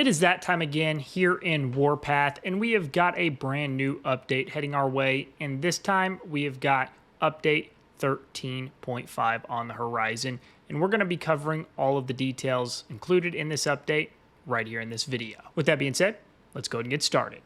It is that time again here in Warpath, and we have got a brand new update heading our way, and this time we have got update 13.5 on the horizon, and we're going to be covering all of the details included in this update right here in this video. With that being said, let's go ahead and get started.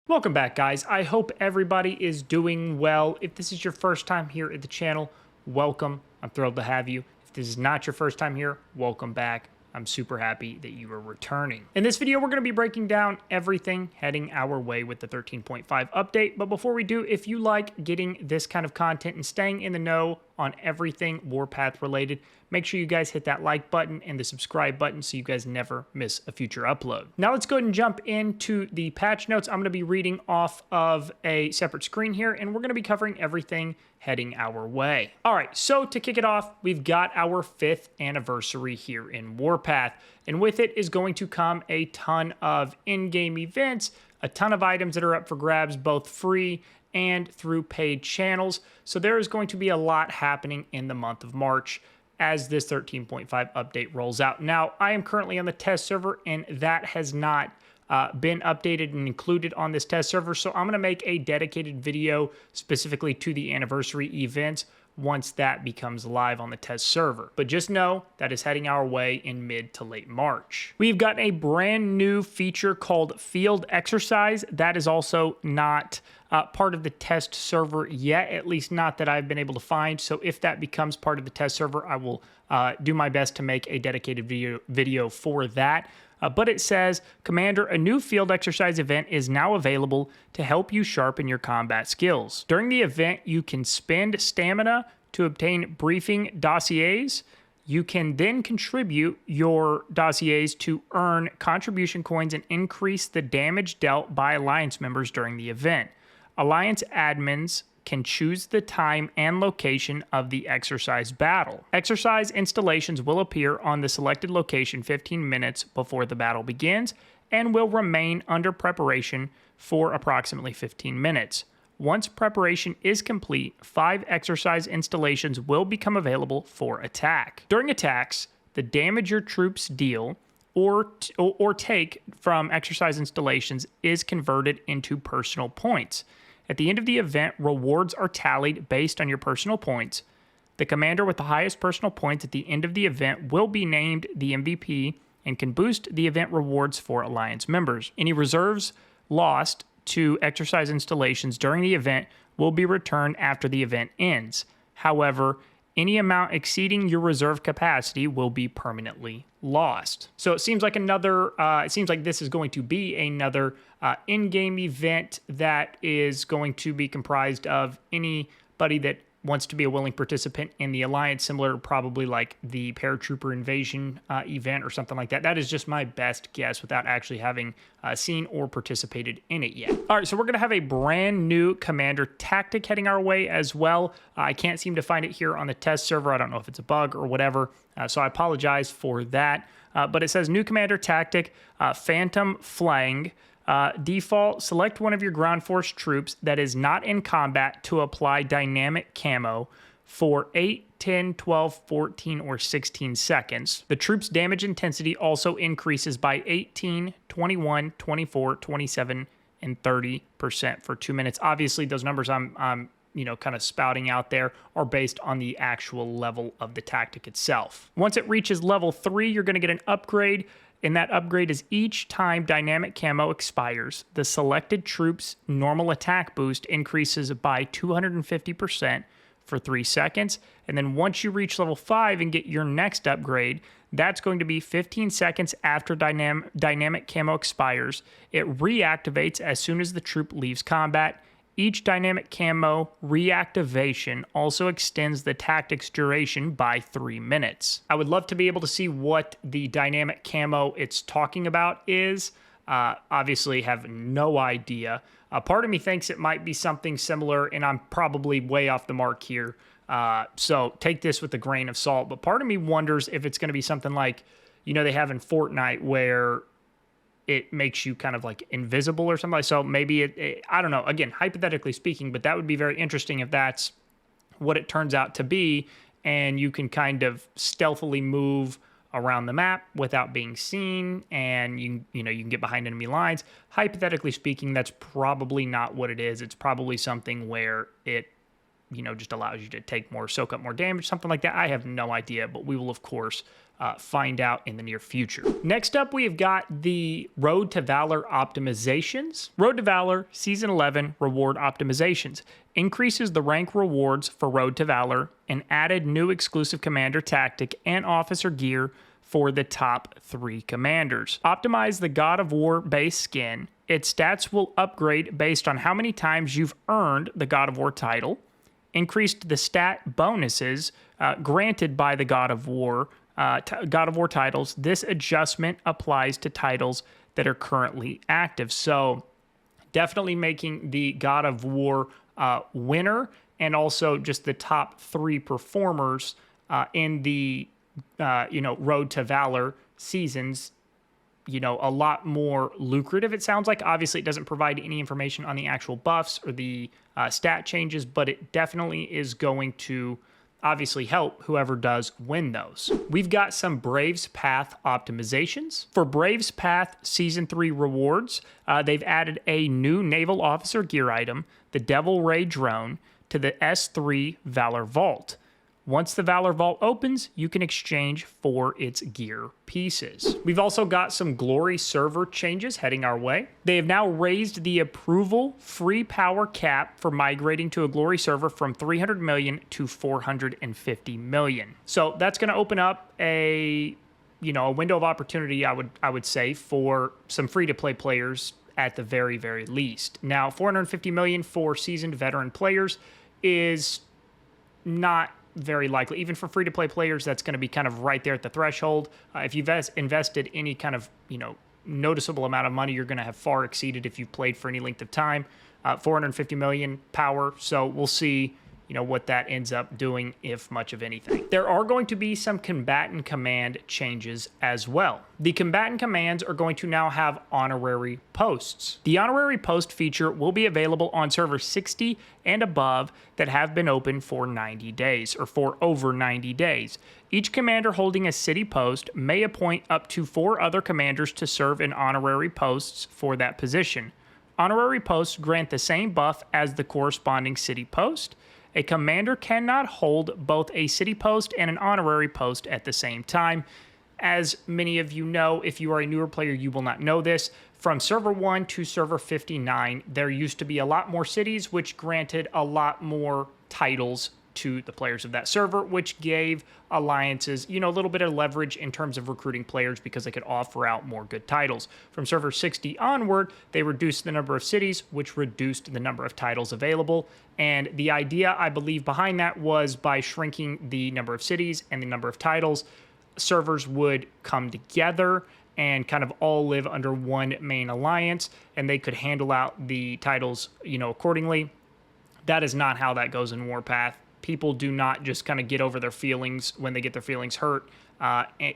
Welcome back, guys. I hope everybody is doing well. If this is your first time here at the channel, welcome. I'm thrilled to have you. If this is not your first time here, welcome back. I'm super happy that you are returning. In this video, we're going to be breaking down everything heading our way with the 13.5 update. But before we do, if you like getting this kind of content and staying in the know on everything Warpath related, make sure you guys hit that like button and the subscribe button so you guys never miss a future upload. Now let's go ahead and jump into the patch notes. I'm going to be reading off of a separate screen here, and we're going to be covering everything heading our way. All right, so to kick it off, we've got our 5th anniversary here in Warpath, and with it is going to come a ton of in-game events, a ton of items that are up for grabs, both free and through paid channels. So there is going to be a lot happening in the month of March as this 13.5 update rolls out. Now, I am currently on the test server, and that has not been updated and included on this test server, so I'm going to make a dedicated video specifically to the anniversary events once that becomes live on the test server. But just know that is heading our way in mid to late March. We've got a brand new feature called Field Exercise. That is also not part of the test server yet, at least not that I've been able to find. So if that becomes part of the test server, I will do my best to make a dedicated video for that. But it says, Commander, a new field exercise event is now available to help you sharpen your combat skills. During the event, you can spend stamina to obtain briefing dossiers. You can then contribute your dossiers to earn contribution coins and increase the damage dealt by Alliance members during the event. Alliance admins can choose the time and location of the exercise battle. Exercise installations will appear on the selected location 15 minutes before the battle begins and will remain under preparation for approximately 15 minutes. Once preparation is complete, 5 exercise installations will become available for attack. During attacks, the damage your troops deal or take from exercise installations is converted into personal points. At the end of the event, rewards are tallied based on your personal points. The commander with the highest personal points at the end of the event will be named the MVP and can boost the event rewards for Alliance members. Any reserves lost to exercise installations during the event will be returned after the event ends. However, any amount exceeding your reserve capacity will be permanently lost. So it seems like this is going to be another in-game event that is going to be comprised of anybody that wants to be a willing participant in the Alliance, similar to probably like the Paratrooper Invasion event or something like that. That is just my best guess without actually having seen or participated in it yet. All right, so we're going to have a brand new Commander tactic heading our way as well. I can't seem to find it here on the test server. I don't know if it's a bug or whatever, so I apologize for that. But it says new Commander tactic, Phantom Flang. Default, select one of your ground force troops that is not in combat to apply dynamic camo for 8, 10, 12, 14, or 16 seconds. The troop's damage intensity also increases by 18, 21, 24, 27, and 30% for 2 minutes. Obviously, those numbers I'm kind of spouting out there are based on the actual level of the tactic itself. Once it reaches level 3, you're going to get an upgrade. And that upgrade is each time dynamic camo expires, the selected troop's normal attack boost increases by 250% for 3 seconds. And then once you reach level 5 and get your next upgrade, that's going to be 15 seconds after dynamic camo expires. It reactivates as soon as the troop leaves combat. Each dynamic camo reactivation also extends the tactic's duration by 3 minutes. I would love to be able to see what the dynamic camo it's talking about is. Obviously have no idea. Part of me thinks it might be something similar, and I'm probably way off the mark here, So take this with a grain of salt. But part of me wonders if it's going to be something like, you know, they have in Fortnite where it makes you kind of like invisible or something like. So maybe I don't know. Again, hypothetically speaking, but that would be very interesting if that's what it turns out to be, and you can kind of stealthily move around the map without being seen, and you can get behind enemy lines. Hypothetically speaking, that's probably not what it is. It's probably something where it, just allows you to soak up more damage, something like that. I have no idea, but we will, of course, find out in the near future. Next up, we have got the Road to Valor optimizations. Road to Valor Season 11 reward optimizations increases the rank rewards for Road to Valor and added new exclusive commander tactic and officer gear for the top 3 commanders. Optimize the God of War base skin. Its stats will upgrade based on how many times you've earned the God of War title. Increased the stat bonuses granted by the God of War titles. This adjustment applies to titles that are currently active. So definitely making the God of War winner and also just the top 3 performers in the Road to Valor seasons, a lot more lucrative, it sounds like. Obviously, it doesn't provide any information on the actual buffs or the stat changes, but it definitely is going to obviously help whoever does win those. We've got some Braves Path optimizations. For Braves Path Season 3 rewards, they've added a new naval officer gear item, the Devil Ray drone, to the S3 Valor Vault. Once the Valor Vault opens, you can exchange for its gear pieces. We've also got some Glory server changes heading our way. They have now raised the approval free power cap for migrating to a Glory server from 300 million to 450 million. So that's going to open up a window of opportunity, I would say, for some free-to-play players at the very, very least. Now, 450 million for seasoned veteran players is not very likely. Even for free-to-play players, that's going to be kind of right there at the threshold. If you've invested any kind of, noticeable amount of money, you're going to have far exceeded if you've played for any length of time. 450 million power, so we'll see, what that ends up doing, if much of anything. There are going to be some combatant command changes as well. The combatant commands are going to now have honorary posts. The honorary post feature will be available on server 60 and above that have been open for 90 days, or for over 90 days. Each commander holding a city post may appoint up to 4 other commanders to serve in honorary posts for that position. Honorary posts grant the same buff as the corresponding city post. A commander cannot hold both a city post and an honorary post at the same time. As many of you know, if you are a newer player, you will not know this. From server 1 to server 59, there used to be a lot more cities, which granted a lot more titles to the players of that server, which gave alliances, a little bit of leverage in terms of recruiting players because they could offer out more good titles. From server 60 onward, they reduced the number of cities, which reduced the number of titles available. And the idea, I believe, behind that was by shrinking the number of cities and the number of titles, servers would come together and kind of all live under one main alliance, and they could handle out the titles, accordingly. That is not how that goes in Warpath. People do not just kind of get over their feelings when they get their feelings hurt,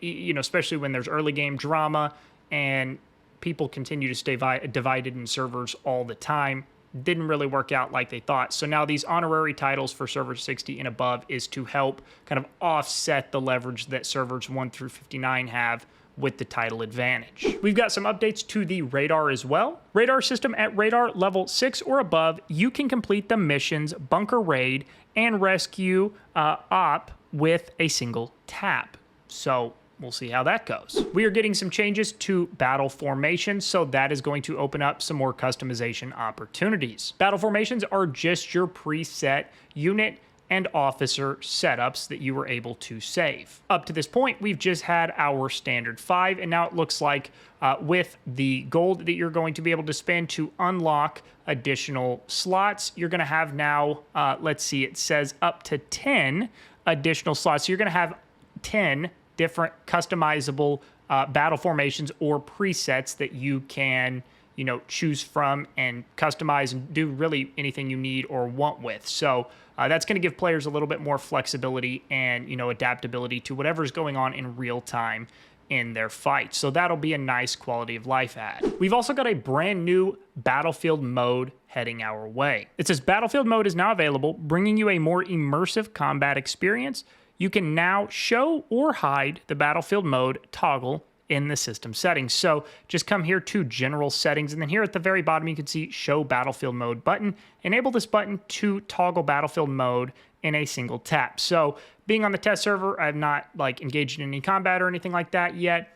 especially when there's early game drama and people continue to stay divided in servers all the time. Didn't really work out like they thought. So now these honorary titles for server 60 and above is to help kind of offset the leverage that servers 1 through 59 have with the title advantage. We've got some updates to the radar as well. Radar system at radar level 6 or above, you can complete the missions Bunker Raid and Rescue Op with a single tap. So we'll see how that goes. We are getting some changes to battle formations, so that is going to open up some more customization opportunities. Battle formations are just your preset unit and officer setups that you were able to save. Up to this point, we've just had our standard 5, and now it looks like with the gold that you're going to be able to spend to unlock additional slots, you're gonna have now, let's see, it says up to 10 additional slots. So you're gonna have 10 different customizable battle formations or presets that you can, you know, choose from and customize and do really anything you need or want with. So that's going to give players a little bit more flexibility and, you know, adaptability to whatever's going on in real time in their fight. So that'll be a nice quality of life add. We've also got a brand new Battlefield mode heading our way. It says Battlefield mode is now available, bringing you a more immersive combat experience. You can now show or hide the Battlefield mode toggle in the system settings. So just come here to general settings, and then here at the very bottom you can see show battlefield mode button. Enable this button to toggle battlefield mode in a single tap. So being on the test server, I have not like engaged in any combat or anything like that yet.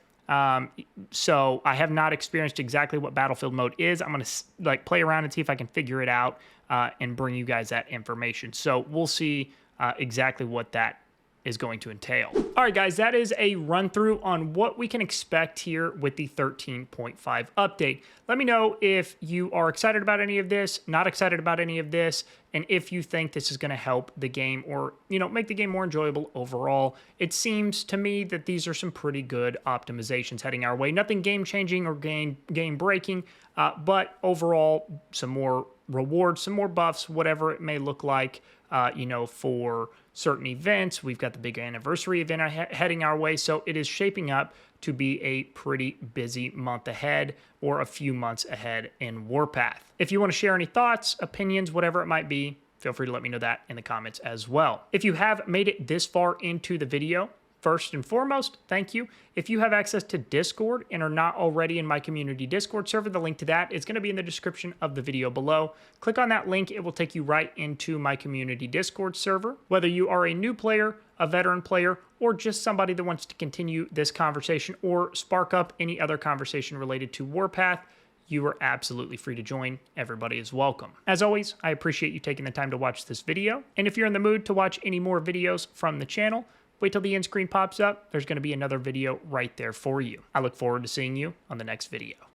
So I have not experienced exactly what battlefield mode is. I'm going to like play around and see if I can figure it out and bring you guys that information. So we'll see exactly what that is going to entail. All right, guys, that is a run through on what we can expect here with the 13.5 update. Let me know if you are excited about any of this, not excited about any of this, and if you think this is going to help the game or, you know, make the game more enjoyable overall. It seems to me that these are some pretty good optimizations heading our way. Nothing game-changing or game-breaking, but overall, some more rewards, some more buffs, whatever it may look like, you know, for certain events. We've got the big anniversary event heading our way, so it is shaping up to be a pretty busy month ahead or a few months ahead in Warpath. If you want to share any thoughts, opinions, whatever it might be, feel free to let me know that in the comments as well. If you have made it this far into the video, first and foremost, thank you. If you have access to Discord and are not already in my community Discord server, the link to that is going to be in the description of the video below. Click on that link. It will take you right into my community Discord server. Whether you are a new player, a veteran player, or just somebody that wants to continue this conversation or spark up any other conversation related to Warpath, you are absolutely free to join. Everybody is welcome. As always, I appreciate you taking the time to watch this video. And if you're in the mood to watch any more videos from the channel, wait till the end screen pops up. There's going to be another video right there for you. I look forward to seeing you on the next video.